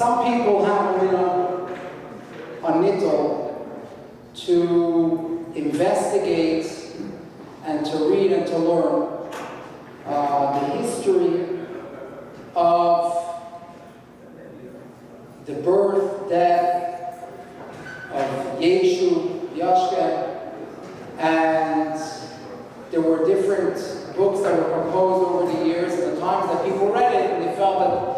Some people have been on Nittul to investigate and to read and to learn the history of the birth, death of Yeshu, Yashke, and there were different books that were composed over the years and the times that people read it, and they felt that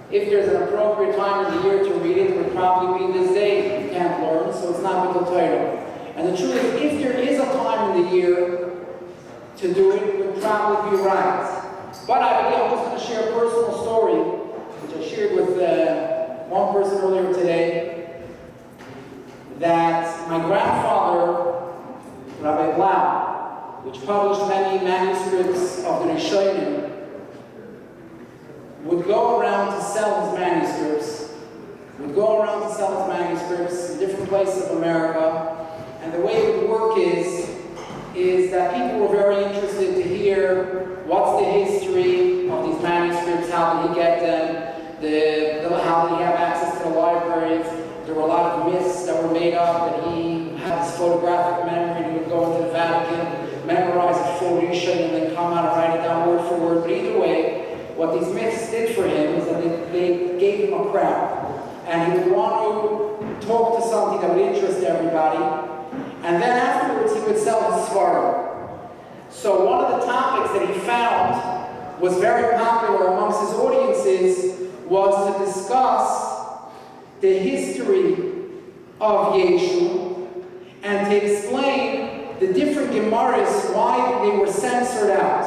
if there's an appropriate time in the year to read it, it would probably be this day. You can't learn, so it's not Nittul Torah. And the truth is, if there is a time in the year to do it, it would probably be right. But I'm just going to share a personal story, which I shared with one person earlier today, that my grandfather, Rabbi Blau, which published many manuscripts of the Rishonim, would go around to sell his manuscripts, in different places of America. And the way it would work is that people were very interested to hear what's the history of these manuscripts, how did he get them, how did he have access to the libraries. There were a lot of myths that were made up, that he had this photographic memory, he would go into the Vatican, memorize a full Rishon, and then come out and write it down word for word. But either way, what these myths did for him is that they gave him a crowd. And he would want to talk to something that would interest everybody. And then afterwards, he would sell his svarim. So one of the topics that he found was very popular amongst his audiences was to discuss the history of Yeshu and to explain the different Gemaras, why they were censored out,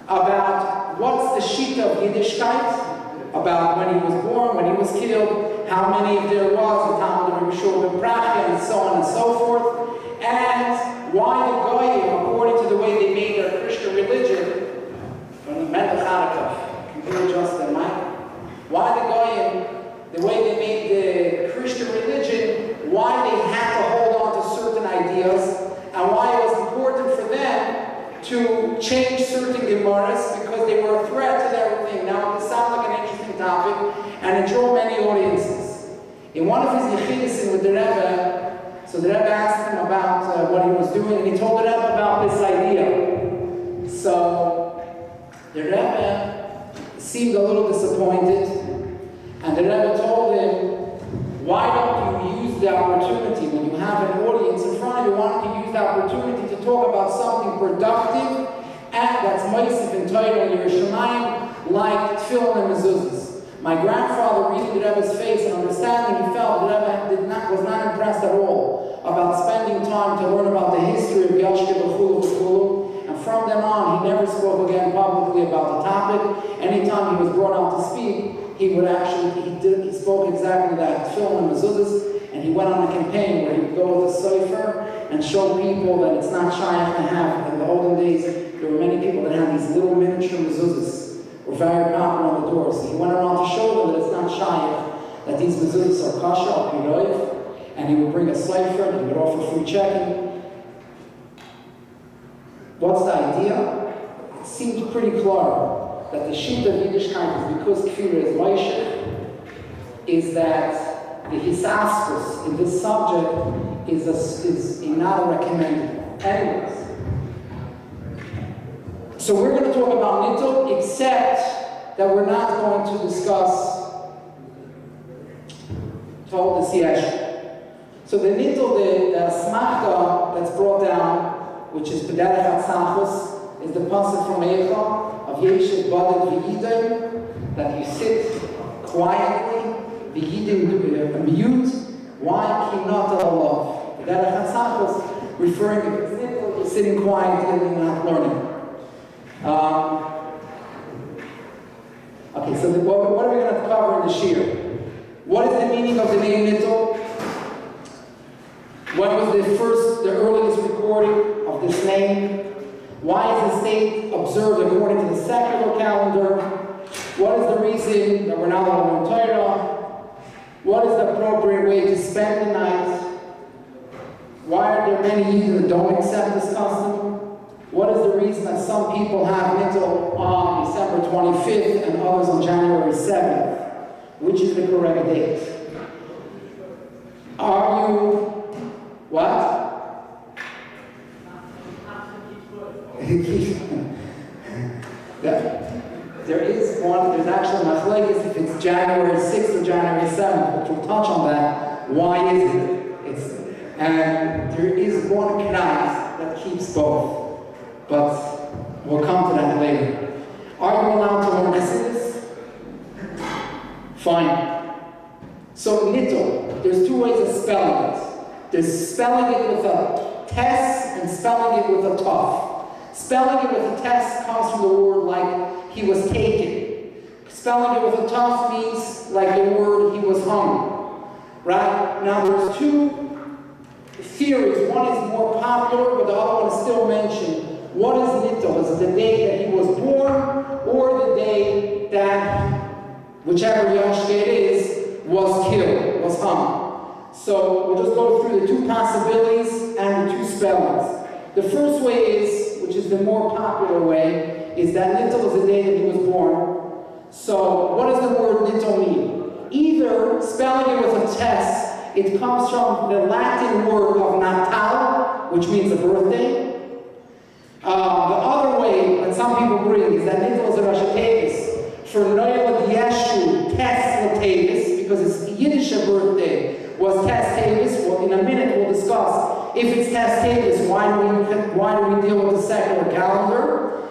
about what's the shita of Yiddishkeit, about when he was born, when he was killed, how many of there was, the Talmud of Rabbi Shua ben Prachya, and so on and so forth, and why the Goyim, according to the way they made their Christian religion, from the Melech Harakov, can you adjust that mic? Why the Goyim, the way they made the Christian religion, why they had to hold on to certain ideas, and why it was important for them to change certain Gemaras because they were a threat to everything. Now, this sounds like an interesting topic, and it drew many audiences. In one of his Yechidus with the Rebbe, so the Rebbe asked him about what he was doing, and he told the Rebbe about this idea. So the Rebbe seemed a little disappointed, and the Rebbe told him, why don't you use the opportunity when you have an audience in front of you, why don't you use the opportunity to talk about something productive and that's Moisef and Torah and Yerushalayim, like Tefillin and Mezuzahs. My grandfather, reading the Rebbe's face and understanding, he felt the Rebbe was not impressed at all about spending time to learn about the history of Yashke v'chulu. And from then on, he never spoke again publicly about the topic. Anytime he was brought out to speak, he spoke exactly that, Tefillin and Mezuzahs, and he went on a campaign where he would go with a sofer and show people that it's not shaykh to have. In the olden days, there were many people that had these little miniature mezuzahs, were very popular on the doors. So he went around to show them that it's not shaykh, that these mezuzahs are kasher, or piroiv, and he would bring a sofer and he would offer free checking. What's the idea? It seems pretty clear that the shita of Yiddishkeit is because kfira is Moshe, is that the hisaspus in this subject is not recommended. Anyways, so we're going to talk about Nittul, except that we're not going to discuss Tol the Siesh. So the Nittul, the smachta that's brought down, which is Pederech HaTzachos, is the pasuk from Eicha of Yeshet Badet V'Yidin, that you sit quietly, V'Yidin mute. Why? Ki not Allah. Pederech HaTzachos, referring to sitting quietly and not learning. Okay, so what are we going to cover in the Shir? What is the meaning of the name Nittul? When was the earliest recording of this name? Why is the state observed according to the secular calendar? What is the reason that we're not allowed to learn Torah? What is the appropriate way to spend the night? Why are there many Yidden that don't accept this custom? What is the reason that some people have Nittul on December 25th and others on January 7th? which is the correct date? Are you, what? There is one, there's actually machlekes if it's January 6th or January 7th, but we'll touch on that. Why is it? And there is one knot that keeps both, but we'll come to that later. Are you allowed to learn Chassidus? Fine. So Nittul, there's two ways of spelling it. There's spelling it with a tes and spelling it with a taf. Spelling it with a tes comes from the word like he was taken. Spelling it with a taf means like the word he was hung. Right? Now there's two theories. One is more popular, but the other one is still mentioned. What is Nittul? Is it the day that he was born, or the day that, whichever Yashke it is, was killed, was hung? So we'll just go through the two possibilities and the two spellings. The first way is, which is the more popular way, is that Nittul is the day that he was born. So what does the word Nittul mean? Either spelling it with a tes, it comes from the Latin word of Natal, which means a birthday. The other way that some people bring is that Nittul is a Rosh Hashanah for Noel Yeshu Tes L'Tevis, because his Yiddish birthday was Tes Tevis. Well, in a minute we'll discuss if it's Tes Tevis, why do we deal with the secular calendar?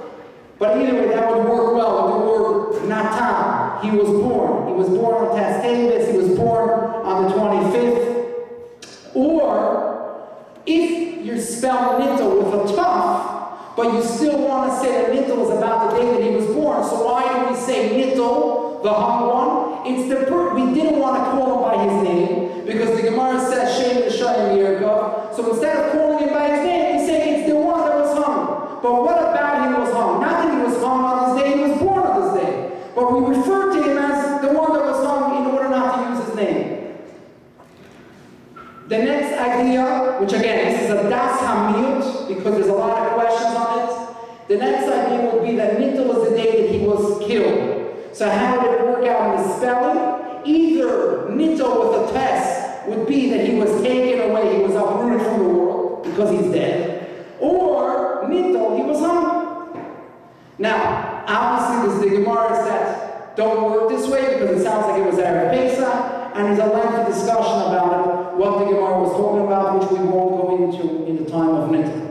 But either way, that would work well with the word Natal. He was born. He was born on Tes Tevis. He was born on the 25th. Or if you spell Nittul with a taf, but you still want to say that Nittul is about the day that he was born, so why do we say Nittul, the hung one? It's we didn't want to call him by his name, because the Gemara says Shem L'Shayim Yerkov. So instead of calling him by his name, we say it's the one that was hung. But what about him was hung? Not that he was hung on his day, he was born on his day. But we refer to him as the one that was hung in order not to use his name. The next idea, which again, this is a das hamiyut, because there's a lot of questions on it. The next idea would be that Nittul is the day that he was killed. So how would it work out in the spelling? Either Nittul with a tes would be that he was taken away, he was uprooted from the world because he's dead. Or Nittul, he was hung. Now, obviously there's the Gemaras that don't work this way because it sounds like it was Erev Pesach. And there's a lengthy discussion about it, what the Gemara was talking about, which we won't go into in the time of Nittul.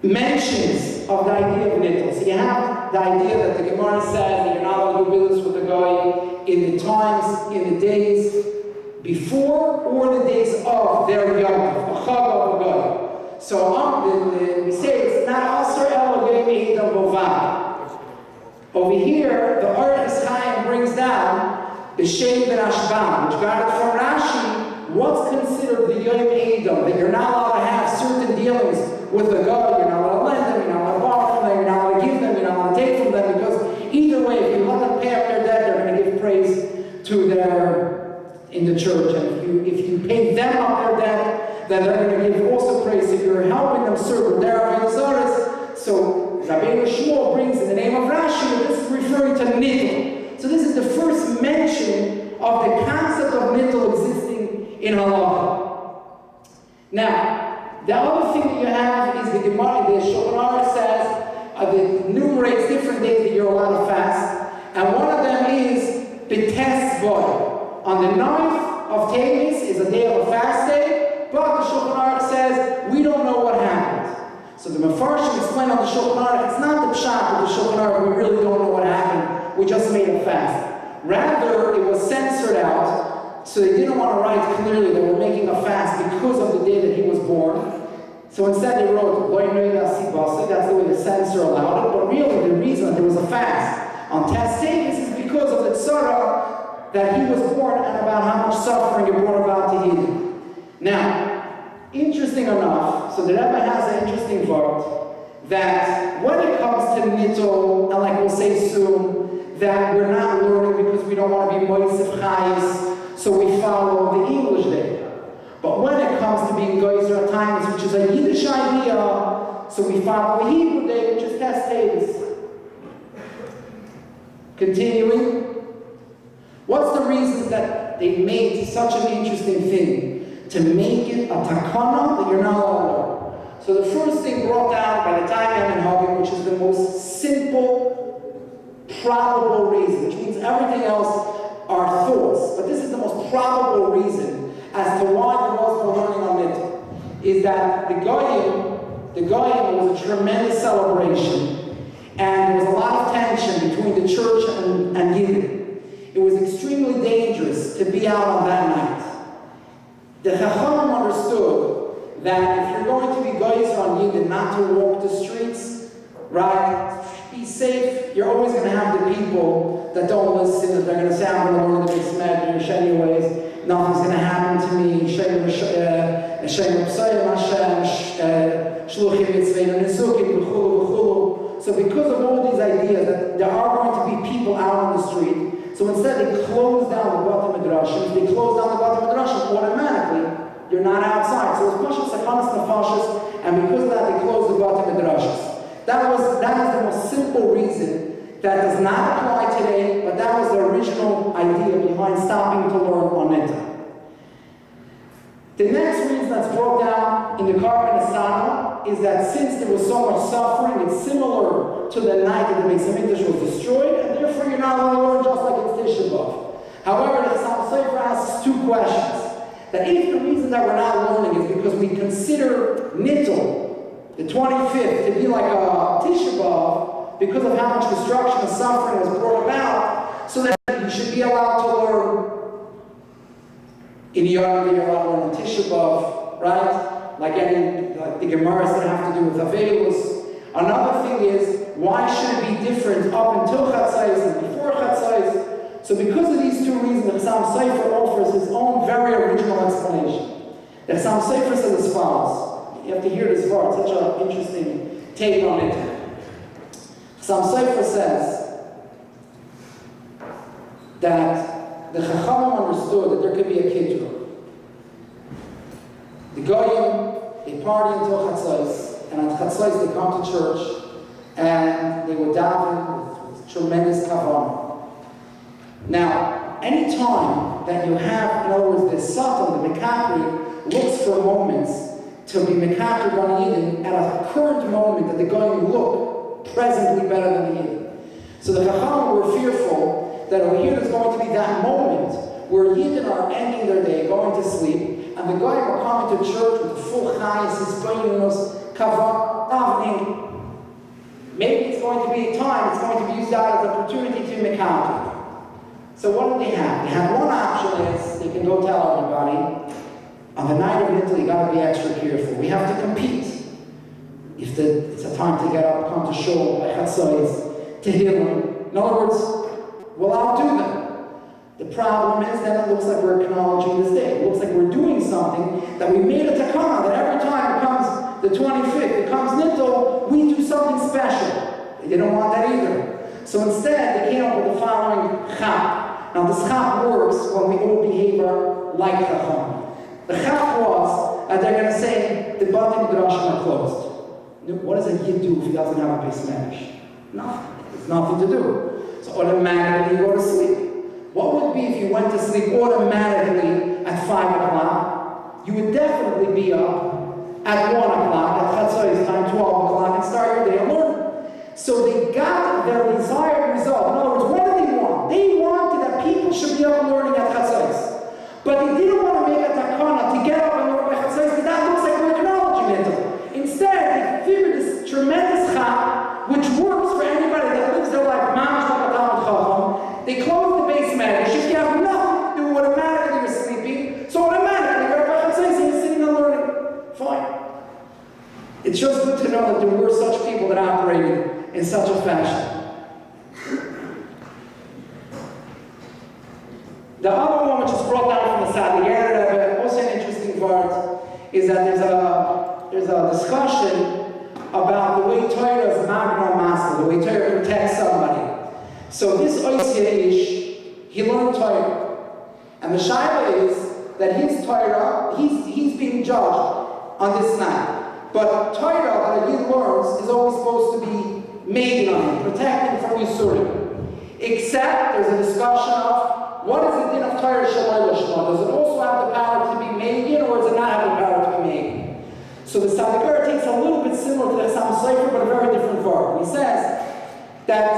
Mentions of the idea of Nittul. So you have the idea that the Gemara says that you're not allowed to do business with the guy in the times, in the days before or the days of their Yom, a chag of a guy. So we say it's not Asr Elohim Eidan Bovad. Over here, the Aretz Chaim brings down the Shem Ben Ashban, which got it from Rashi. What's considered the Yom Edom? That you're not allowed to have certain dealings with the God. You're not allowed to lend them, you're not allowed to borrow from them, you're not allowed to give them, you're not allowed to take from them, because either way, if you let them pay off their debt, they're going to give praise to in the church. And if you pay them off their debt, then they're going to give also praise if you're helping them serve their Avodah. So Rabbeinu Shmuel brings in the name of Rashi, this is referring to Nittul. So this is the first mention of the concept of Nittul existing in Halacha. Now, the other thing that you have is the Gemara, the Shulchan Aruch says, that enumerates different days that you're allowed to fast. And one of them is B'tes V'od. On the 9th of Tevis is a day of a fast day, but the Shulchan Aruch says, we don't know what happened. So the Mefarshim explain on the Shulchan Aruch, it's not the pshat of the Shulchan Aruch, we really don't know what happened, we just made a fast. Rather, it was censored out, so they didn't want to write clearly that we're making a fast because of the day that he was born. So instead they wrote, that's the way the censor allowed it, but really the reason that there was a fast on Tes Tevis is because of the tzara that he was born and about how much suffering it brought about to Eden. Now, interesting enough, so the Rebbe has an interesting vote that when it comes to Nittul, and like we'll say soon, that we're not learning because we don't want to be Moisef Chayis, so we follow the English day. But when it comes to being Geyser at times, which is a Yiddish idea, so we follow the Hebrew day, which is Tes Tevis. Continuing. What's the reason that they made such an interesting thing? To make it a takana that you're not allowed to learn. So the first thing brought down by the time and Hagin, which is the most simple, probable reason, which means everything else are thoughts, but this is the most probable reason as to why there was no learning on Nittul, is that the Goyim was a tremendous celebration, and there was a lot of tension between the church and Yidden. It was extremely dangerous to be out on that night. The Chachamim understood that if you're going to be Goyzer on Yidden, not to walk the streets, right? Be safe. You're always going to have the people that don't listen, that they're going to say, I'm going to learn the base measure, anyways, nothing's going to happen to me. So because of all these ideas that there are going to be people out on the street, so instead they close down the Bata Midrashim. They close down the Bata Midrashim, automatically you're not outside. So it's Pashas Sakanas Nefashis, and because of that they close the Bata Midrashim. That is the most simple reason that does not apply today, but that was the original idea behind stopping to learn on Nittul. The next reason that's brought down in the Karban Asana is that since there was so much suffering, it's similar to the night that the Beis Hamikdash was destroyed, and therefore you're not allowed to learn just like it's Tisha B'Av. However, the Chassam Sofer asks two questions. That if the reason that we're not learning is because we consider Nittul, the 25th, to be like a Tisha B'Av, because of how much destruction and suffering was brought about, so that you should be allowed to learn in Yom you're allowed to learn on Tisha B'Av, right? Like the Gemaras that have to do with Avelus. Another thing is, why should it be different up until Chatzais and before Chatzais? So because of these two reasons, the Chassam Sofer offers his own very original explanation. The Chassam Sofer says as follows. You have to hear this part, such an interesting take on it. Chassam Sofer says that the Chachamim understood that there could be a Kiddush. The Goyim, they party until Chatzos, and at Chatzos they come to church, and they would daven with tremendous kavanah. Now, any time that you have, in other words, the Satan, the Mekapri, looks for moments to be Mekapri on Yidden at a current moment that the Goyim look presently better than the Yidden. So the Chachamim were fearful that over here there's going to be that moment where Yidden are ending their day, going to sleep, and the Goyim are coming to church with the full chayes, hispanos, kavanah, davening. Maybe it's going to be time, it's going to be used out as an opportunity to Mekapri. So what do they have? They have one option is they can go tell everybody, on the night of Nittul, you got to be extra careful. We have to compete. If it's a time to get up, come to shul, by Chatzos, to hear them. In other words, we'll outdo them. The problem is that it looks like we're acknowledging this day. It looks like we're doing something that we made a takana, that every time it comes the 25th, it comes Nittul, we do something special. They don't want that either. So instead, they came up with the following chap. Now this chap works when we all behave like chacham. The chap was that they're going to say the Bati Midrashim are closed. What does a Yid do if he doesn't have a base medrash? Nothing. There's nothing to do. So automatically you go to sleep. What would it be if you went to sleep automatically at 5 o'clock? You would definitely be up at 1 o'clock, at Chatzos time, 12 o'clock, and start your day and learn. So they got their desired result. In other words, what did they want? They wanted that people should be up learning at Chatzos. But they didn't want to make a takana to get up and learn by Chatzos, because that looks like we're acknowledging it. Instead, they figured this tremendous chap, which works for anybody that lives their life, mamash like a Talmud Chacham. They close the base medrash. If you have nothing to do, automatically you're sleeping. So automatically you're at Chatzos and you're sitting and learning. Fine. It's just good to know that there were such people that operated in such a fashion. The other one, which is brought down from the Sadi Rebbe, also an interesting part, is that there's a discussion about the way Torah is magna master, the way Torah protects somebody. So this Oisya Ish, he learned Torah, and the Shaila is that his Torah, he's being judged on this night. But Torah that a Yid learns is always supposed to be made on him, protecting from Yisurim. Except there's a discussion of what is the din of Torah Shalai Lishma? Does it also have the power to be made, or does it not have the power to be made? So the Sadiqar takes a little bit similar to the Sam Sefer, but a very different verb. He says that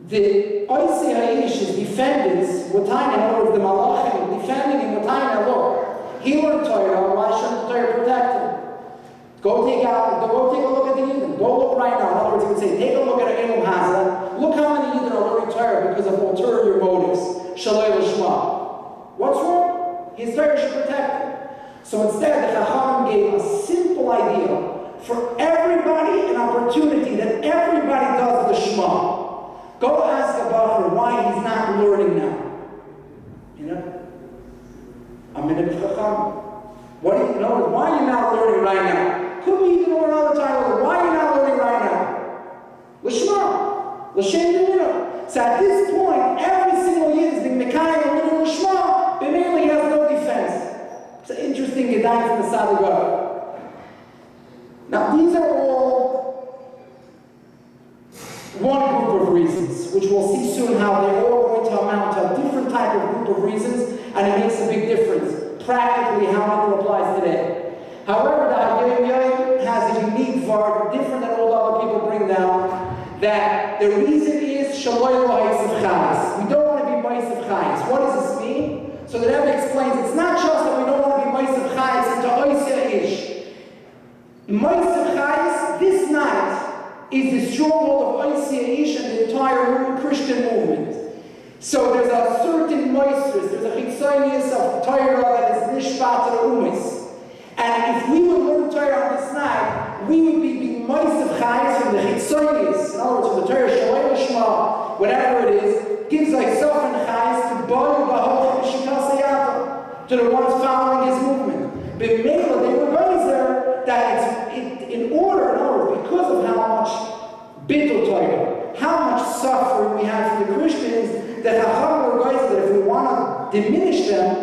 the Oisei Ha'ish is defendants, in other words, the Malachim, defending him, look, he learned Torah, why shouldn't the Torah protect him? Go take a look at the Eden. Go look right now. In other words, he would say, take a look at Elam Hazan. Look how many Eden are learning Torah because of ulterior motives. Shalei Lishma. What's wrong? His Torah should protect him. So instead, the Chachamim gave a simple idea for everybody, an opportunity that everybody does the Shema. Go ask a Bachar why he's not learning now. You know? I'm in a Chacham. What do you know? Why are you not learning right now? Could be even learn all the time. Why are you not learning right now? L'shma. L'shem d'mina. So at this point, every single year is being mekayim and l'shma, but mainly he has no defense. It's an interesting gedai from the Sadiqar. Now these are all one group of reasons, which we'll see soon how they're all going to amount to a different type of group of reasons, and it makes a big difference practically how Nittul applies today. However, the Hayyim has a unique var, different than all the other people bring down, that the reason is Shaloi Ba'is Chayis. We don't want to be Ba'is Chayis. What does this mean? So the Rebbe explains, it's not just that we don't want to be Ba'is Chayis into Oisya Ish. Ba'is Chayis, this night, is the stronghold of Oisya Ish and the entire Christian movement. So there's a certain moistness, there's a chitzonius of Torah that is nishpat to the umis. And if we would learn Torah on this night, we would be being moist of chayes from the chitzonius. In other words, from the Torah Shalei Lishma, whatever it is, gives thyself and chayes to Bayu Bahoch Shikasayata, to the ones following his movement. But Mela, they were there that it's in order, in other words, because of how much bittul Torah, how much suffering we have from the Christians, that Chacham were guys that if we want to diminish them,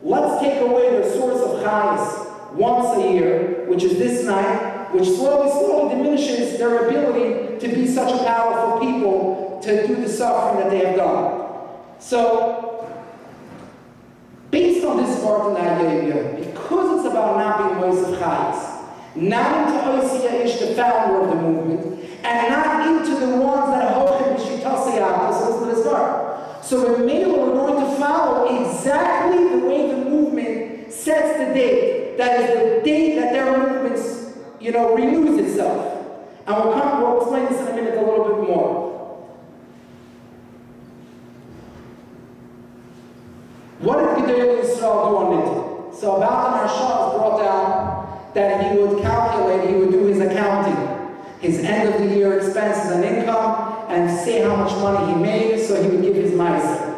let's take away their source of chayes once a year, which is this night, which slowly diminishes their ability to be such a powerful people to do the suffering that they have done. So, based on this part in the Hayyim, because it's about not being moist of chayes, not into Oisya Ish, the founder of the movement, and not into the ones that Hochim B'Shitasi so listen to this part. So in Mela, we're going to follow exactly the way the movement sets the date. That is the date that their movement, renews itself. And we'll explain this in a minute a little bit more. What did Gedolei Yisrael do on Nittul? So about the Maharsha is brought down that he would calculate, he would do his accounting, his end of the year expenses and income, and say how much money he made, so he would give his meiser.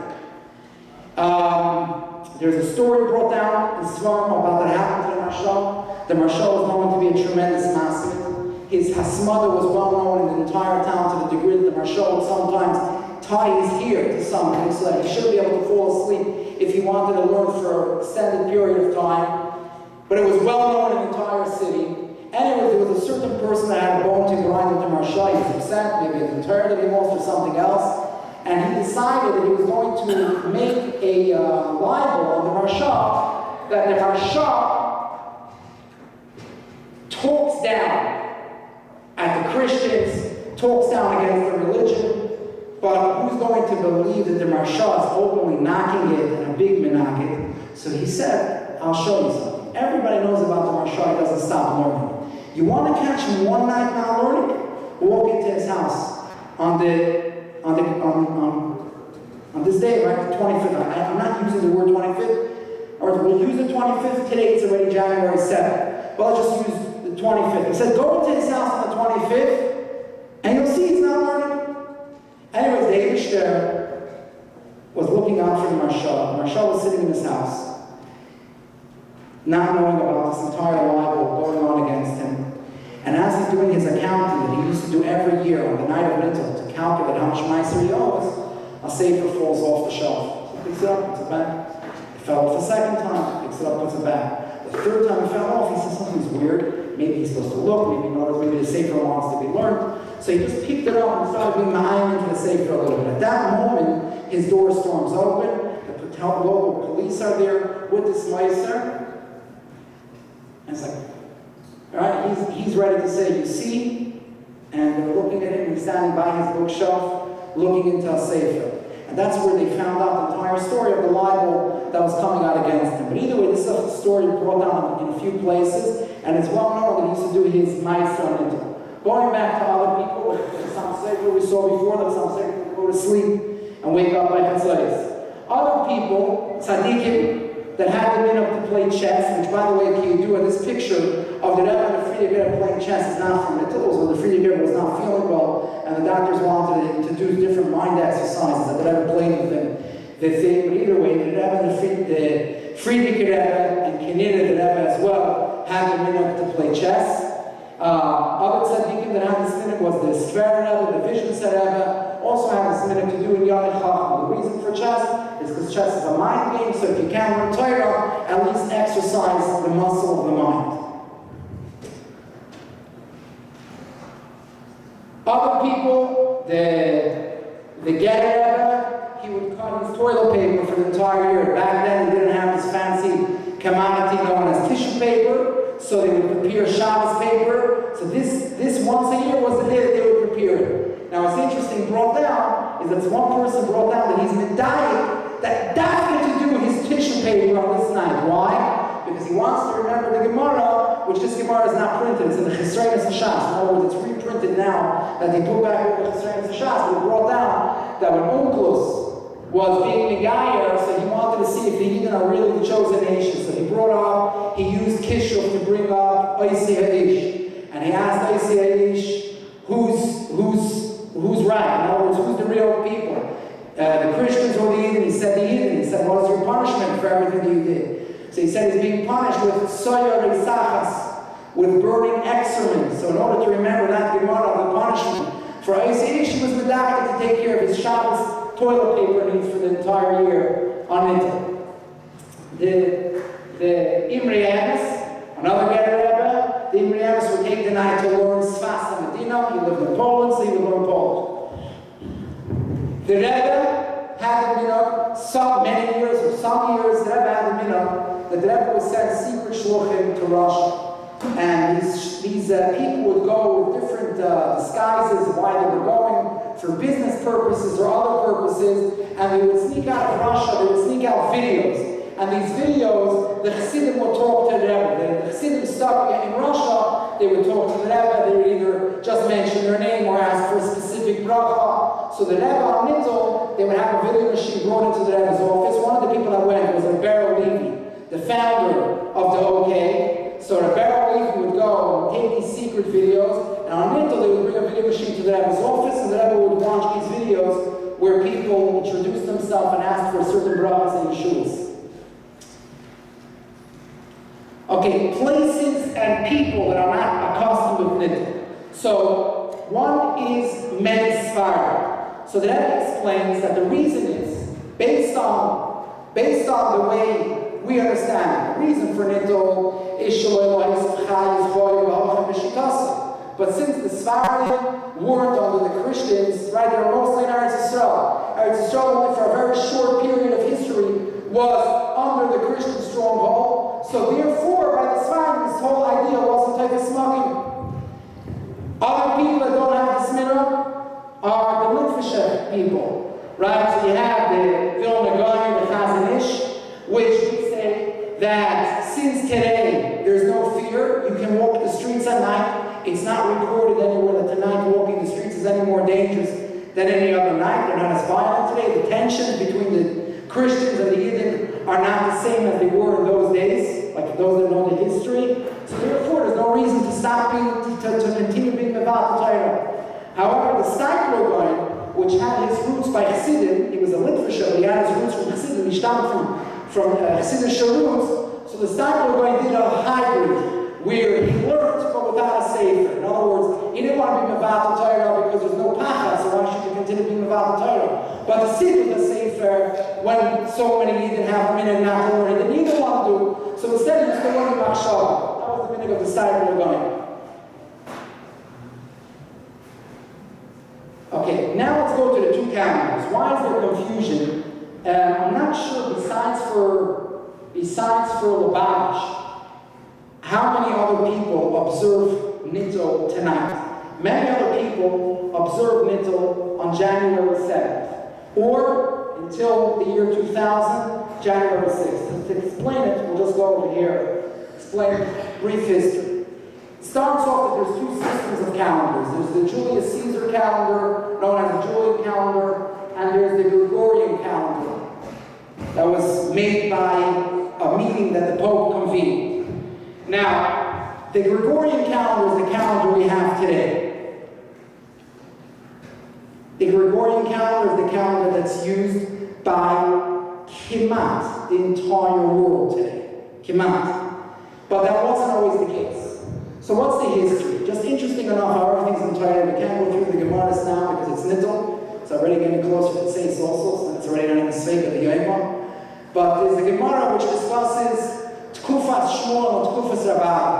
There's a story brought down in Svarim about that happened to the Maharsha. The Maharsha was known to be a tremendous masid. His hasmada was well known in the entire town to the degree that the Maharsha would sometimes tie his hair to something so that he should be able to fall asleep if he wanted to learn for an extended period of time. But it was well known in the entire city. Anyway, there was a certain person that had a bone to grind with the Maharsha. He was upset, maybe it was tired that he lost or something else. And he decided that he was going to make a libel on the Maharsha, that the Maharsha talks down at the Christians, talks down against the religion, but who's going to believe that the Maharsha is openly knocking it and a big menagid? So he said, I'll show you something. Everybody knows about the Maharsha, he doesn't stop learning. You want to catch him one night not learning? Walk into his house on this day, right, the 25th. I'm not using the word 25th, or we'll use the 25th today. It's already January 7th. But I'll just use the 25th. He said, go into his house on the 25th, and you'll see he's not learning. Anyways, the Eibishter was looking out for the Maharsha. The Maharsha was sitting in his house, not knowing about this entire libel going on against him. And as he's doing his accounting that he used to do every year on the night of Nittul to calculate how much meiser he owes, a sefer falls off the shelf. So he picks it up, puts it back. It fell off the second time, picks it up, puts it back. The third time it fell off, he says something's weird. Maybe he's supposed to look, maybe not, maybe the sefer wants to be learned. So he just picked it up and started being ma'ayin into the sefer a little bit. At that moment, his door storms open. The local police are there with this meiser. And it's like, all right, he's ready to say, you see? And they're looking at him, he's standing by his bookshelf, looking into a sefer. And that's where they found out the entire story of the libel that was coming out against him. But either way, this is a story brought down in a few places, and it's well known that he used to do his meiser on Nittul. Going back to other people, some sefer we saw before, that some sefer would go to sleep and wake up by Chatzos. Other people, tzaddikim, that had the minhag to play chess, which by the way, can you do in this picture of the Rebbe and the Friedrich playing chess is not from Nittul, so the Friedrich was not feeling well, and the doctors wanted him to do different mind exercises that the Rebbe played with him. They say, but either way, the Rebbe and the Friedrich Rebbe and Kenira the Rebbe as well had the minhag to play chess. Other tzaddikim that had this minhag was the Sfer Rebbe, the Vision Rebbe, also had this minhag to do in Yad Chacham. The reason for chess is because chess is a mind game, so if you can't learn Torah, at least exercise the muscle of the mind. Other people, the Getter Rebbe, he would cut his toilet paper for the entire year. Back then, they didn't have this fancy commodity known as tissue paper, so they would prepare Shabbos paper. So this once a year was the day that they would prepare it. Now, what's interesting brought down is that one person brought down that he's medayik that definitely to do his tissue paper on this night. Why? Because he wants to remember the Gemara, which this Gemara is not printed. It's in the Chesrenes Hashas. In other words, it's reprinted now that they put back over the Chesrenes Hashas. But it brought down that when Onkelos was being Megayer, so he wanted to see if the Eden are really the chosen nation. So he brought up, he used Kishuv to bring up Oisi Ha'ish. And he asked Oisi Ha'ish, who's right? In other words, who's the real people? The Christians or the Eden? He said the Eden. He said, what is your punishment for everything you did? So he said he's being punished with Soyer Reisachas, with burning excrement. So in order to remember that Gemara of the punishment, for Oisi Ha'ish, he was medactic to take care of his Shabbos toilet paper needs for the entire year on Nittul. The Imre Amis, another Getter Rebbe, the Imre Amis would take the night to learn Sfas and Medina. He lived in Poland, so he would learn Polish. The Rebbe had the minhag, many years or some years, the Rebbe had the minhag that the Rebbe would send secret shluchim to Russia. And these people would go with different disguises why they were going, for business purposes or other purposes, and they would sneak out of Russia, they would sneak out videos. And these videos, the Chassidim would talk to the Rebbe. The Chassidim stuck in Russia, they would talk to the Rebbe, they would either just mention their name or ask for a specific bracha. So the Rebbe on Nittul, they would have a video machine brought into the Rebbe's office. One of the people that went was Beryl Levy, the founder of the OK. So the Beryl Levy would go and take these secret videos, and on Nittul they would bring a video machine to the Rebbe's office, and the Rebbe would watch these videos where people introduce themselves and ask for certain brachas and yeshuas. Okay, places and people that are not accustomed with Nittul. So one is Menisvar. So the Rebbe explains that the reason is based on the way we understand the reason for Nittul is but since the Sfaradim weren't under the Christians, right, they were mostly in Eretz Yisrael. Eretz Yisrael only for a very short period of history was under the Christian stronghold. So therefore, by the Sfaradim, this whole idea was a type of smoking. Other people that don't have this minhag are the Litvishe people, right? So you have the Vilna Gaon, the Chazon Ish, which we say that since today there's no fear, you can walk the streets at night. It's not recorded anywhere that tonight walking the streets is any more dangerous than any other night. They're not as violent today. The tensions between the Christians and the Yidden are not the same as they were in those days, like those that know the history. So therefore, there's no reason to stop to continue being Mevat Torah. However, the Steipler guy, which had his roots by Chassidim, he was a Litvisher, but he had his roots from Chassidim. He stemmed from Chassidish roots. So the Steipler guy did a hybrid, where he learned but without a sefer. In other words, he didn't want to be Mevat Torah because there's no pachas, so why should he continue being Mevat Torah? But to sit with the sefer when so many didn't have a minute not to learn, they didn't want to do. So instead, he was the one in Machshava. That was the minute of the Steipler guy. calendars. Why is there confusion? I'm not sure, besides for Lubavitch, how many other people observe Nittul tonight? Many other people observe Nittul on January 7th, or until the year 2000, January 6th. To explain it, we'll just go over here, explain brief history. It starts off that there's two systems of calendars. There's the Julius Caesar calendar, known as the Julian calendar, and there's the Gregorian calendar that was made by a meeting that the Pope convened. Now, the Gregorian calendar is the calendar we have today. The Gregorian calendar is the calendar that's used by Kimat, the entire world today. Kimat. But that wasn't always the case. So what's the history? Just interesting enough how everything's entitled. We can't go through the Gemaras now because it's Nittul. It's already getting closer to say also, and it's already not even Sveika the Yoima. But there's the Gemara which discusses Tkufas Shmuel and Tkufas Rabbah.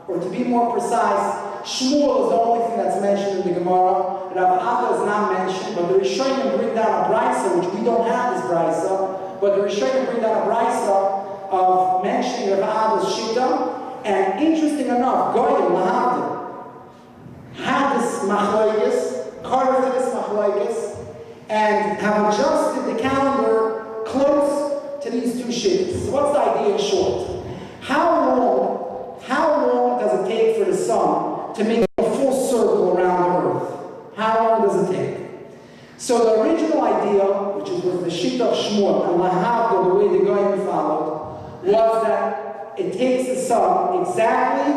Or to be more precise, Shmuel is the only thing that's mentioned in the Gemara. Rabbah is not mentioned, but the Rishonim bring down a brisa, which we don't have this brisa, but the Rishonim bring down a brisa of mentioning Rabbah's Shita. And interesting enough, Goyim Lahavdim had this machlokes, carved this machlokes, and have adjusted the calendar close to these two shittas. So what's the idea in short? How long does it take for the sun to make a full circle around the earth? How long does it take? So the original idea, which was the Shita of Shmuel, and Lahavdim, the way the Goyim followed, was that it takes the sun exactly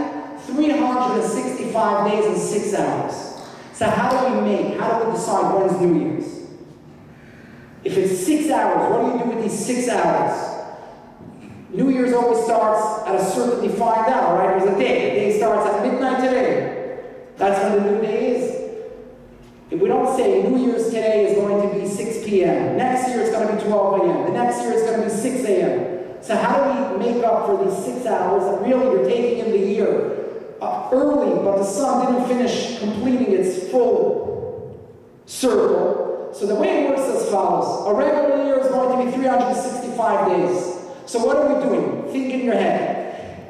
365 days and 6 hours. So how do we decide when is New Year's? If it's 6 hours, what do you do with these 6 hours? New Year's always starts at a certain defined hour, right? There's a day. The day starts at midnight today. That's when the new day is. If we don't say New Year's today is going to be 6 p.m., next year it's going to be 12 a.m., the next year it's going to be 6 a.m., so how do we make up for these 6 hours that really you're taking in the year early, but the sun didn't finish completing its full circle? So the way it works as follows. A regular year is going to be 365 days. So what are we doing? Think in your head.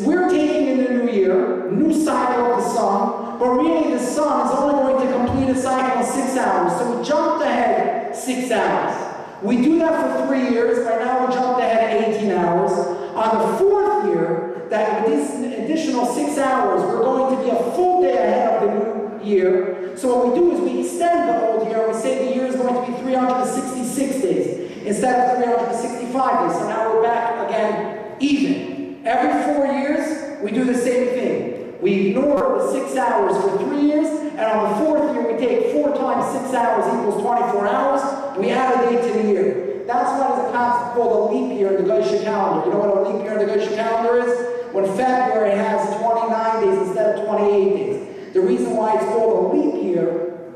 We're taking in the new year, new cycle of the sun, but really the sun is only going to complete a cycle in 6 hours. So we jumped ahead 6 hours. We do that for 3 years. Right now we jumped ahead 18 hours. On the fourth year, that with these additional 6 hours, we're going to be a full day ahead of the new year. So what we do is we extend the old year. We say the year is going to be 366 days instead of 365 days. So now we're back again even. Every 4 years, we do the same thing. We ignore the 6 hours for 3 years, and on the fourth year, we take 4 times 6 hours equals 24 hours. We add a day to the year. That's what is a concept called a leap year in the Goyish calendar. You know what a leap year in the Goyish calendar is? When February has 29 days instead of 28 days. The reason why it's called a leap year,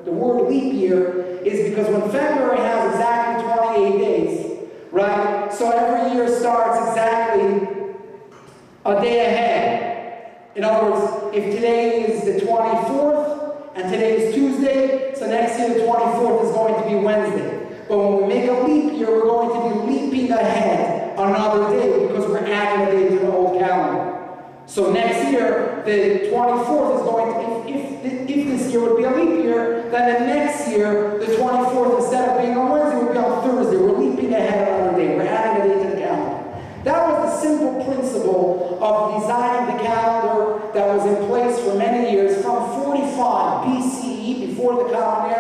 the word leap year, is because when February has exactly 28 days, right? So every year starts exactly a day ahead. In other words, if today is the 24th and today is Tuesday, so next year the 24th is going to be Wednesday. But when we make a leap year, we're going to be leaping ahead another day because we're adding a day to the old calendar. So next year, the 24th is going to, if this year would be a leap year, then the next year, the 24th, instead of being on Wednesday, would be on Thursday. We're leaping ahead another day. We're adding a day to the calendar. That was the simple principle of designing the calendar that was in place for many years, from 45 BCE, before the Common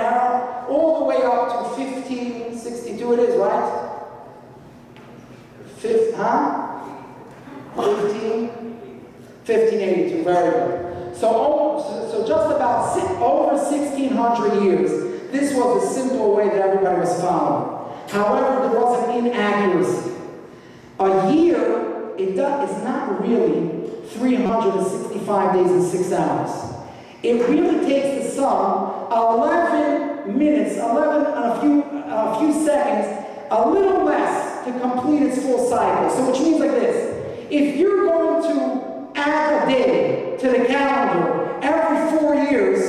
Era, all the way up to 1562 it is, right? 1582, very good. So just about over 1600 years, this was the simple way that everybody was following. However, there was an inaccuracy. A year, it's not really 365 days and 6 hours. It really takes the sun 11 minutes, 11 and a few seconds, a little less to complete its full cycle. So which means like this. If you're going to add a day to the calendar every 4 years,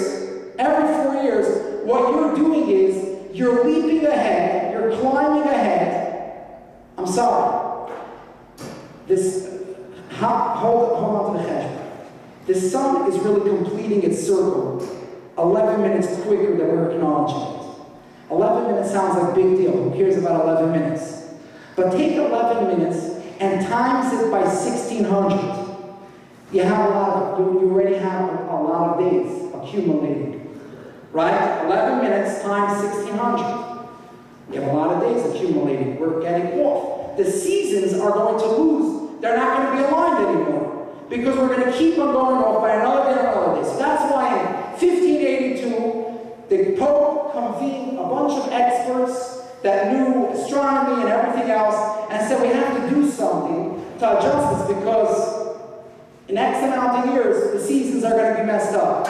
what you're doing is you're leaping ahead, you're climbing ahead. I'm sorry. Hold on to the cheshbon. The sun is really completing its circle 11 minutes quicker than we're acknowledging it. 11 minutes sounds like a big deal. Who cares about 11 minutes? But take 11 minutes and times it by 1600. You already have a lot of days accumulating. Right? 11 minutes times 1600. You have a lot of days accumulating. We're getting off. The seasons are going to lose. They're not going to be aligned anymore. Because we're going to keep on going off by another day and another day. So that's why in 1582, the Pope convened a bunch of experts that knew astronomy and everything else and said we have to do something to adjust this because in X amount of years, the seasons are going to be messed up.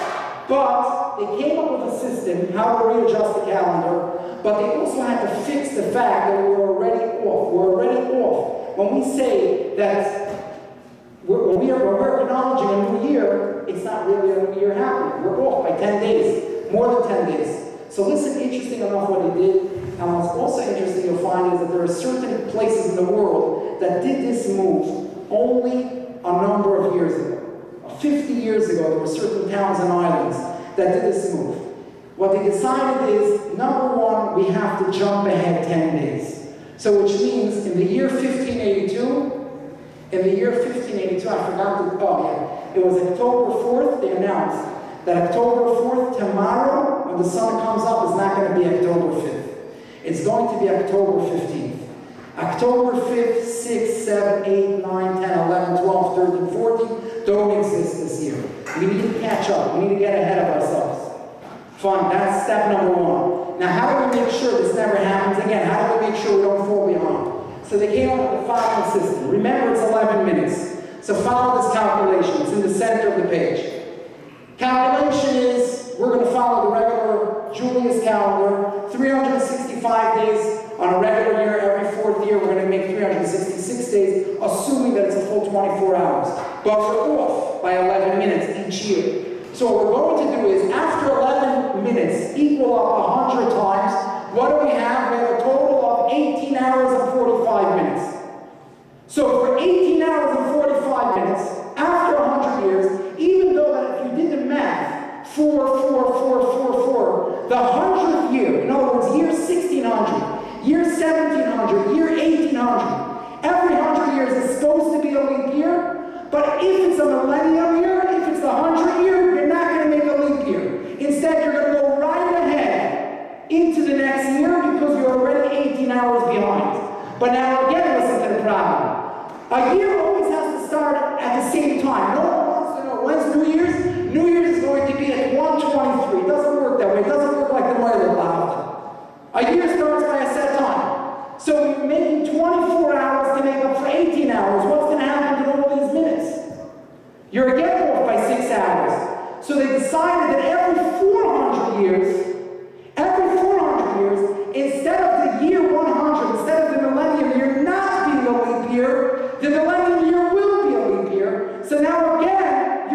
But they came up with a system, how to readjust the calendar, but they also had to fix the fact that we're already off. We're already off. When we say that when we're acknowledging a new year, it's not really a new year happening. We're off by 10 days, more than 10 days. So listen, interesting enough what he did, and what's also interesting you'll find is that there are certain places in the world that did this move only a number of years ago. 50 years ago, there were certain towns and islands that did this move. What they decided is, number one, we have to jump ahead 10 days. So which means in the year 1582, I forgot it was October 4th, they announced that October 4th, tomorrow, when the sun comes up, is not going to be October 5th. It's going to be October 15th. October 5th, 6th, 7th, 8th, 9th, 10th, 11th, 12th, 13th, 14th don't exist this year. We need to catch up. We need to get ahead of ourselves. Fine, that's step number one. Now, how do we make sure this never happens again? How do we make sure we don't fall behind? So they came up with the following system. Remember, it's 11 minutes. So follow this calculation. It's in the center of the page. Calculation is, we're going to follow the regular Julius calendar, 365 days on a regular year. Every fourth year, we're going to make 366 days, assuming that it's a full 24 hours. But we're off by 11 minutes each year. So what we're going to do is, after 11 minutes equal up 100 times, what do we have? We have a total of 18 hours and 45 minutes. So for 18 hours and 45 minutes, after 100 years, even though that if you did the math, 4, the 100th year, in other words, year 1600, year 1700, year 1800, every 100 years is supposed to be a leap year, but if it's a millennium year, if it's the 100th year, you're not going to make a leap year. Instead, you're going to go right ahead into the next year because you're already 18 hours behind. But now again, listen to the problem. A year always has to start at the same time. No one wants to know when's New Year's. New Year's is going to be at 1:23. It doesn't work that way. It doesn't work like the Moira Cloud. A year starts by a set time. So you're making 24 hours to make up for 18 hours. What's going to happen to all these minutes? You're again off by 6 hours. So they decided that every 400 years, instead of the year 100, instead of the millennium year not being a leap year, the millennium year will be a leap year. So now again,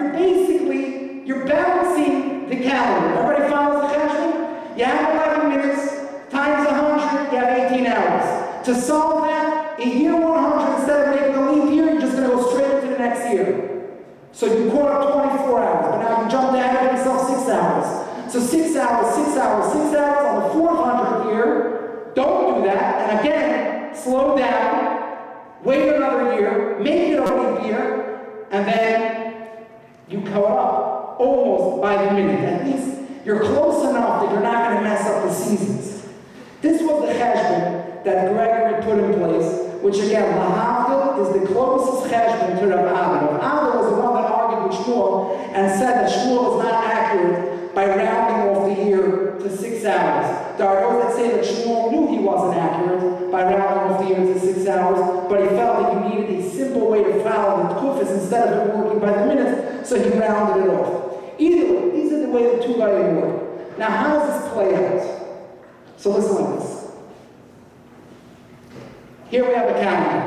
you're balancing the calendar. Everybody follows the cheshbon? You have 11 minutes times 100, you have 18 hours. To solve that, in year 100, instead of making a leap year, you're just going to go straight into the next year. So you caught up 24 hours, but now you jumped ahead of yourself 6 hours. So 6 hours, 6 hours, 6 hours on the 400th year. Don't do that. And again, slow down, wait another year, make it a leap year, and then you caught up almost by the minute. At least you're close enough that you're not going to mess up the seasons. This was the cheshbon that Gregory put in place, which again, Lahavdil is the closest cheshbon to Rav Ada. Rav Ada was the one that argued with Shmuel and said that Shmuel was not accurate by rounding off the year to 6 hours. There are those that say that Shmuel knew he wasn't accurate by rounding off the year to 6 hours, but he felt that you needed a simple way to follow the kufis instead of it working by the minutes, so he rounded it off. Either way, these are the way the two guys work. Now, how does this play out? So listen like this. Here we have a calendar.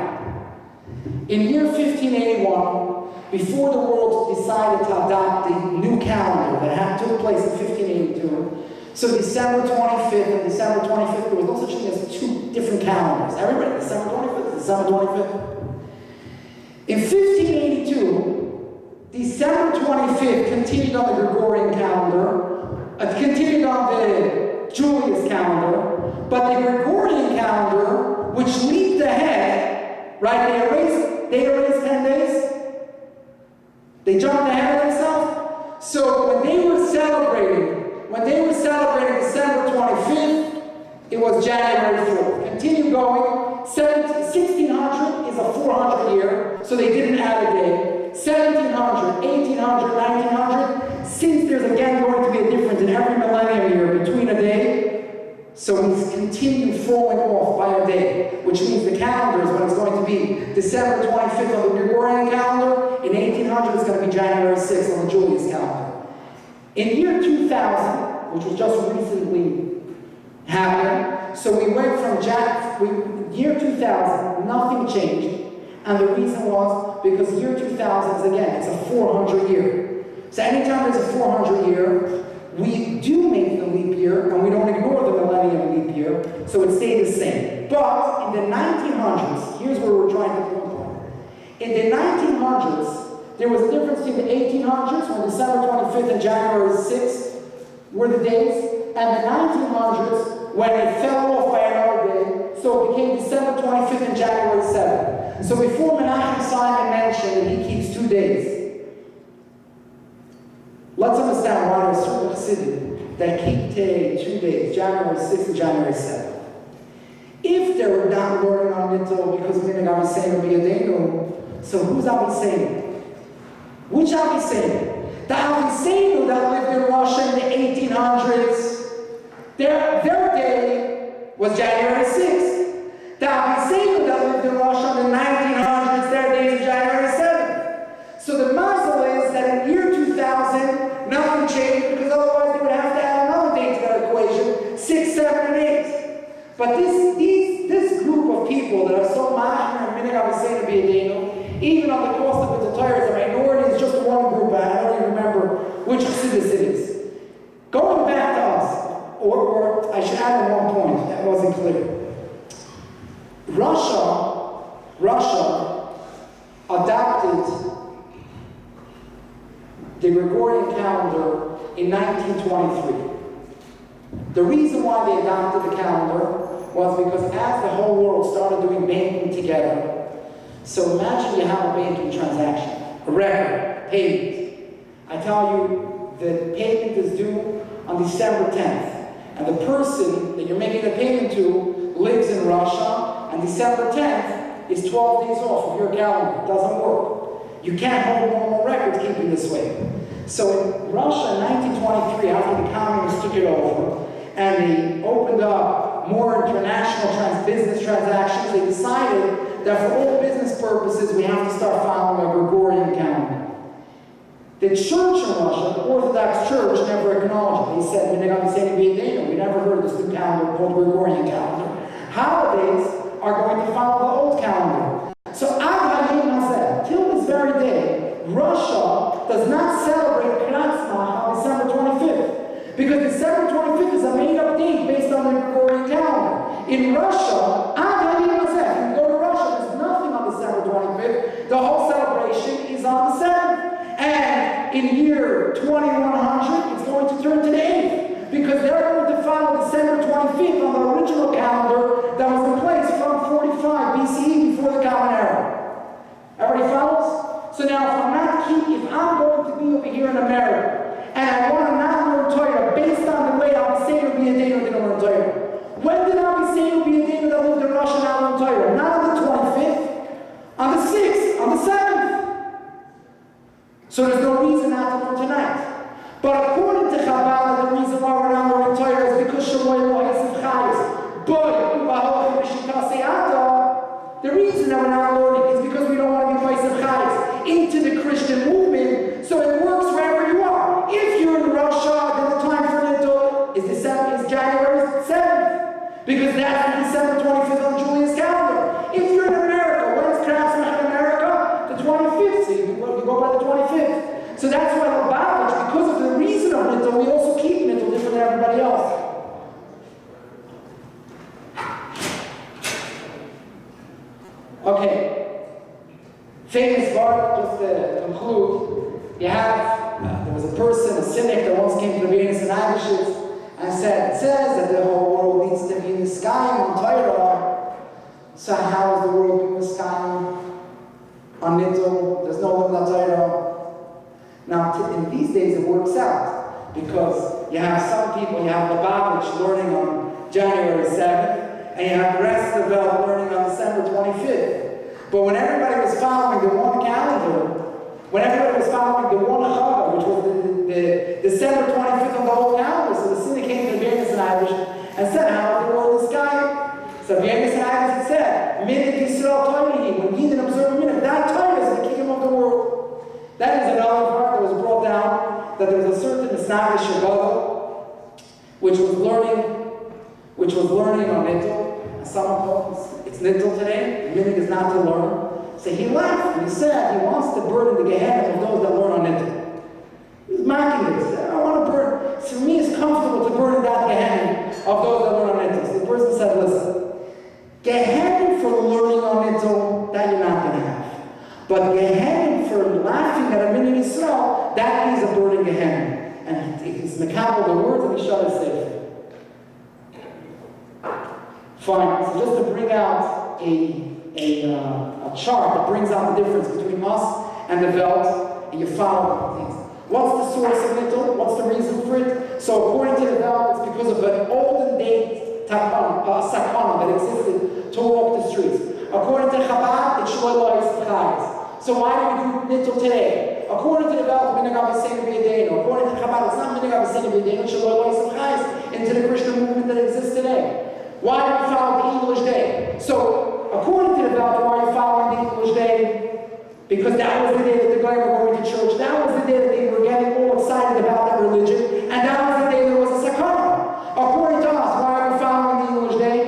In year 1581, before the world decided to adopt the new calendar that took place in 1582, So December 25th and December 25th, there was no such thing as two different calendars. Everybody, December 25th, December 25th. In 1582, December 25th continued on the Gregorian calendar, continued on the Julius calendar, but the Gregorian calendar, which leaped ahead, right, they erased 10 days. They jumped ahead of themselves. So when they were celebrating December 25th, it was January 4th. Continue going. 1600 is a 400 year, so they didn't add a day. 1700, 1800, 1900, since there's again going to be a difference in every millennium year between a day, so we continue falling off by a day, which means the calendar is when it's going to be December 25th on the Gregorian calendar, in 1800 it's going to be January 6th on the Julius calendar. In year 2000, which was just recently happened, so we went from year 2000, nothing changed, and the reason was because year 2000 is again, it's a 400 year. So anytime there's a 400 year, we do make the leap year, and we don't ignore the millennium leap year, so it stayed the same. But in the 1900s, here's where we're trying to pinpoint. In the 1900s, there was a difference between the 1800s, when December 25th and January 6th were the days, and the 1900s, when it fell off by another day, so it became December 25th and January 7th. So before Menachem Simon mentioned that he keeps 2 days, let's understand why there's certain Chassidim that keep 2 days, January 6th and January 7th. If they're not learning on Nittul because Minhag Aviseinu B'Yadeinu, so who's Aviseinu? Which Aviseinu? The Aviseinu that lived in Russia in the 1800s, their day was January 6th. The Aviseinu that lived in Russia in the 1900s, their day is January 7th. So the mazel is that in year 2000, nothing changed because otherwise they would have to add another date to their equation, 6, 7, and 8. But this group of people that are so machmir and Minhag Aviseinu B'Yadeinu, even on the cost of the Torah, is a minority, is just one group, and I don't even remember which Chassidus it is. Going back to us, or I should add in one point that wasn't clear. Russia adopted the Gregorian calendar in 1923. The reason why they adopted the calendar was because as the whole world started doing banking together, so imagine you have a banking transaction, a record, payment. I tell you, the payment is due on December 10th. And the person that you're making the payment to lives in Russia, and December 10th is 12 days off of your calendar. It doesn't work. You can't hold normal records keeping this way. So in Russia in 1923, after the communists took it over, and they opened up more international business transactions, they decided that for all business purposes, we have to start following a Gregorian calendar. The church in Russia, the Orthodox Church, never acknowledged it. They said, we never heard of this new calendar called Gregorian calendar. Holidays are going to follow the old calendar. So, till this very day, Russia does not celebrate Krasnach on December 25th. Because December 25th is a made-up date based on the Gregorian calendar. In Russia, if you go to Russia, there's nothing on December 25th. The whole celebration is on the 7th. And in year 2100, it's going to turn to the 8th. Because they're going to follow December 25th on the original calendar that was in place from 45 BCE before the Common Era. Everybody follows? So now if I'm going to be over here in America, and I want to not learn Torah based on the way Aviseinu B'Yadeinu didn't learn Torah. When did Aviseinu B'Yadeinu that lived in Russia not learn Torah? Not on the 25th, on the 6th, on the 7th. So there's no reason not to learn tonight. But according to Chabad, the reason why we're not learning Torah is because Shemoy Lo Yosef Chayes. But the reason that we're not learning is because we don't want to be Yosef Chayes into the Christian movement, so it works wherever you are. If you're in Russia, then the time for Nittul is January 7th, because that's December 25th on Julius calendar. If you're in America, when's Krasnach in America? The 25th, so you go by the 25th. So that's why Lubavitch, because of the reason of Nittul, we also keep Nittul different than everybody else. Famous part, just to conclude, you have, there was a person, a cynic that once came to the Vienna Synagogist and said, it says that the whole world needs to be in the sky on Torah. So how is the world in the sky on Nittul? There's no limit on Torah. Now, in these days it works out, because you have some people, you have Lubavitch learning on January 7th, and you have the rest of the world learning on December 25th. But when everybody was following the one calendar, when everybody was following the one Chag, which was the December 25th on the whole calendar, so the Synod came to the Vienna Synagogist and said, how is the world in the sky? So Vienna Synagogist said, Minute Yisrael Toihi, when Eden observed a minute, that Torah is the kingdom of the world. That is another part that was brought down, that there was a certain Misnagish Shabbat, which was learning on Nittul. Someone told him, it's Nittul today, the minhag is not to learn. So he laughed and he said he wants to burden the Gehenna of those that learn on Nittul. He was mocking it. He said, I want to burn. So for me, it's comfortable to burden that Gehenna of those that learn on Nittul. So the person said, listen, Gehenna for learning on Nittul, that you're not going to have. But Gehenna for laughing at a minhag Yisrael, that is a burden Gehenna. And he's mekabel the words and he shut his safe. Fine, so just to bring out a chart that brings out the difference between us and the Welt, and you follow things. What's the source of Nittul? What's the reason for it? So according to the Welt, it's because of an olden date sakana that existed to walk the streets. According to Chabad, it's Shaloi Chayes. So why do we do Nittul today? According to the Welt, minhag Avosseinu b'Yadeinu. According to Chabad, it's not minhag Avosseinu b'Yadeinu, Shaloi Chayes into the Krishna movement that exists today. Why do we follow the English Day? So, according to the Welt, why are you following the English Day? Because that was the day that the guys were going to church. That was the day that they were getting all excited about that religion. And that was the day there was a sakana. According to us, why are we following the English Day?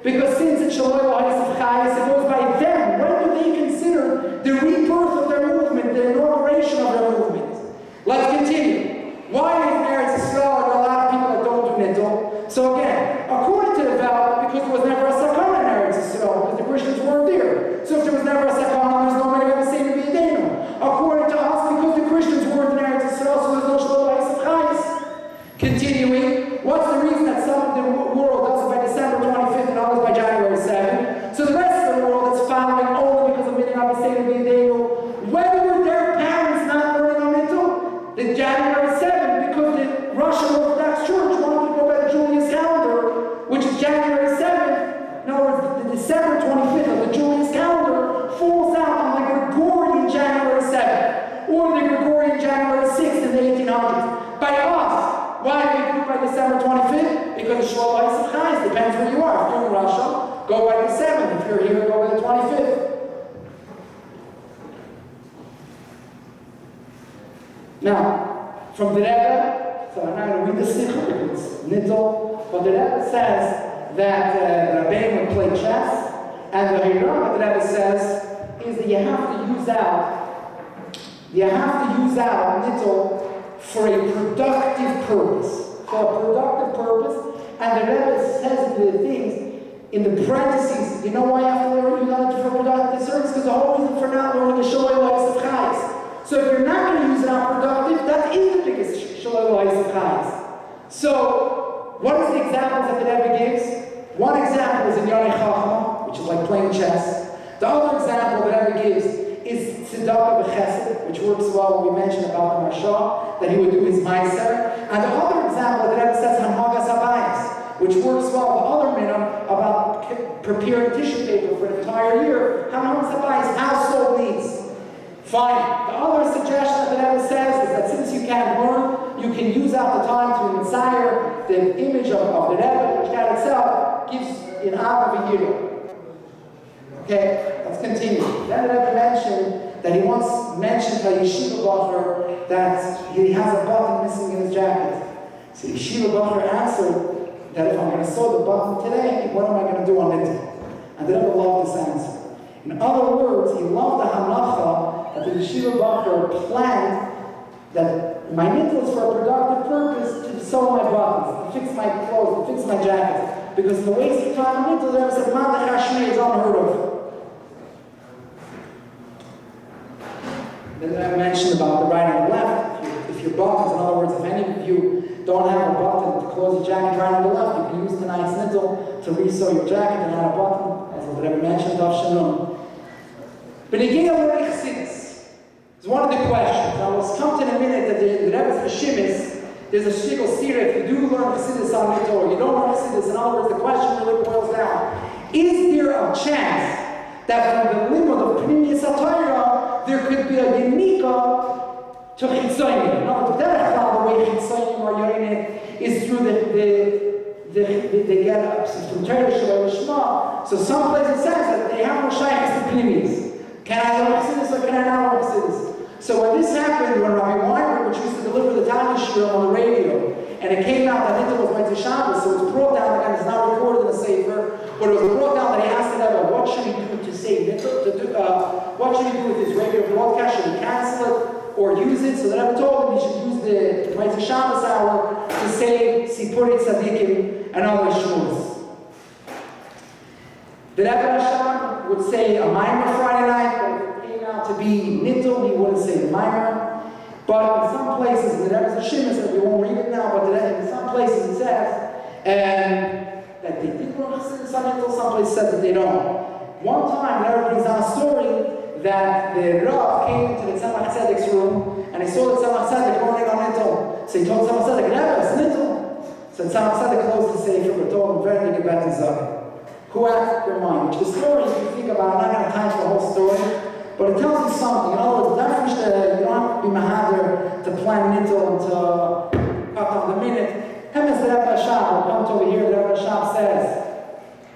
Because since it's Shaloi L'Ha'is Chayes, it goes by them. When do they consider the rebirth of their movement, the inauguration of their movement? Let's continue. Why is Eretz Yisrael? There are a lot of people that don't do Nittul. So again, according to the Welt, because there was never a sakana in Eretz Yisrael, because the Christians weren't there. So if there was never a sakana, there's no minhag Avosseinu b'Yadeinu. According to us, because the Christians weren't in Eretz Yisrael, so there's no Shaloi Chayes. Continuing, what's the reason that some of the world does it by December 25th and others by January 7th? So the rest of the world is following only because of minhag Avosseinu b'Yadeinu. When were their parents not learning on Nittul? The January 7th, because the Russian Orthodox Church wanted to go by the Julius calendar, which is January 7th. In other words, the December 25th of the Julius calendar falls out on the Gregorian January 7th, or the Gregorian January 6th in the 1800s. By us, why do we do it by December 25th? Because the Shaloi Chayes depends where you are. If you're in Russia, go by the 7th. If you're here, go by the 25th. Now, from the Rebbe, so I'm not going to read the Sikh, it's Nittul, but the Rebbe says that the Rebbeim would play chess, and the Hirah that the Rebbe says is that you have to use out Nittul for a productive purpose. For a productive purpose, and the Rebbe says the things in the parentheses, you know why you have to learn it for productive service? Because the whole reason for not learning is Shaloi L'Ha'is Chayes. So if you're not going to use it on productive, that is the biggest Shaloi L'Ha'is Chayes. So, what is the examples that the Rebbe gives? One example is in Yonei Chachma, which is like playing chess. The other example that the Rebbe gives is Tzedakah B'Chesed, which works well when we mentioned about the Marsha, that he would do his Meiser. And the other example that the Rebbe says, Hanhagas Habayis, which works well with other minhag about preparing tissue paper for an entire year. Hanhagas Habayis, household needs. Fine. The other suggestion that the Rebbe says is that since you can't learn, you can use out the time to inspire the image of the Rebbe, which that itself gives an av of a hero. Okay, let's continue. Then the Rebbe mentioned that he once mentioned to a yeshiva bacher that he has a button missing in his jacket. So yeshiva bacher answered that if I'm going to sew the button today, what am I going to do on Nittul? And the Rebbe loved this answer. In other words, he loved the hanacha that the yeshiva bacher planned that my Nittul is for a productive purpose to sew my buttons, to fix my clothes, to fix my jackets. Because the waste of time on Nittul, the Rebbe said, Mandach Hashmei is unheard of. that I mentioned about the right and the left. If your buttons, in other words, if any of you don't have a button to close your jacket right on the left, you can use tonight's nittul to resew your jacket and add a button, as I mentioned, Daf Shalom. But again, Learn Chassidus is one of the questions. Now, we'll come to in a minute that the Rebbe's Hashimis, there's a shtickle stira. If you do learn Chassidus on Nittul, or you don't learn Chassidus, in other words, the question really boils down: is there a chance that from the limit of Pnimius HaTorah, there could be a Yenika to Chitzonim? In other words, the way Chitzonim are Yoinit is through the get ups from Torah Shalom Shema. So some places says that they have no shaykhs to Pnimius. Can I learn Chassidus or can I not learn Chassidus? So when this happened, when Rabbi Weinberg, which used to deliver the Tanya Shir on the radio, and it came out that Nittul was Mitzvah Shabbos, so it was brought down, and it's not recorded in the Sefer, but it was brought down that he asked the Rebbe, what should he do to say Nittul? What should he do with his radio broadcast? Should he cancel it or use it? So the Rebbe told him he should use the Mitzvah Shabbos hour to say Sipurit Tzadikim and other Shmuz. The Rebbe Hashem would say a Maimer Friday night, but if it came out to be Nittul, he wouldn't say the Maimer. But in some places, the Rebbe's Hashimis, and we won't read it now, but in some places it says that they did learn Chassidus on Nittul, some places said that they don't. One time, the Rebbe brings down a story that the Rav came into the Tzemach Tzedek's room, and he saw the Tzemach Tzedek learning on Nittul. So he told Tzemach Tzedek, Rebbe, it's Nittul. So Tzemach Tzedek closed the Sefer, but told him, very good about Zagah. Who asked your mind? Which the story, if you think about it, I'm not going to time for the whole story, but it tells you something. In other words, you don't have to be mahader to plan Nittul and to cut on the minute. Hem is the Rebbe Hasham, we'll come to over here, the Rebbe Hasham says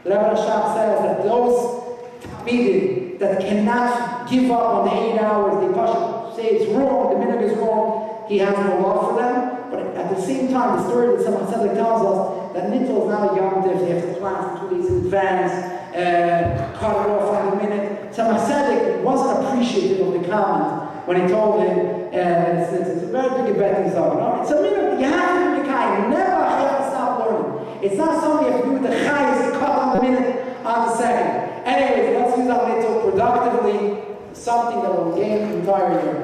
that those Talmidim that cannot give up on the 8 hours, they push say it's wrong, the minute is wrong, he has no love for them. But at the same time, the story that someone said tells us that Nittul is not a Yom Tov, they have to plan for 2 days in advance, cut it off on the minute. Tzemach Tzedek wasn't appreciative of the comment when he told him, it's a very big bet in Zohar. It's a minute, you have to be kind, never have to stop learning. It's not something you have to do with the chayes, cut on the minute, on the second. Anyways, let's use our Nittul productively, something that will gain the entire year.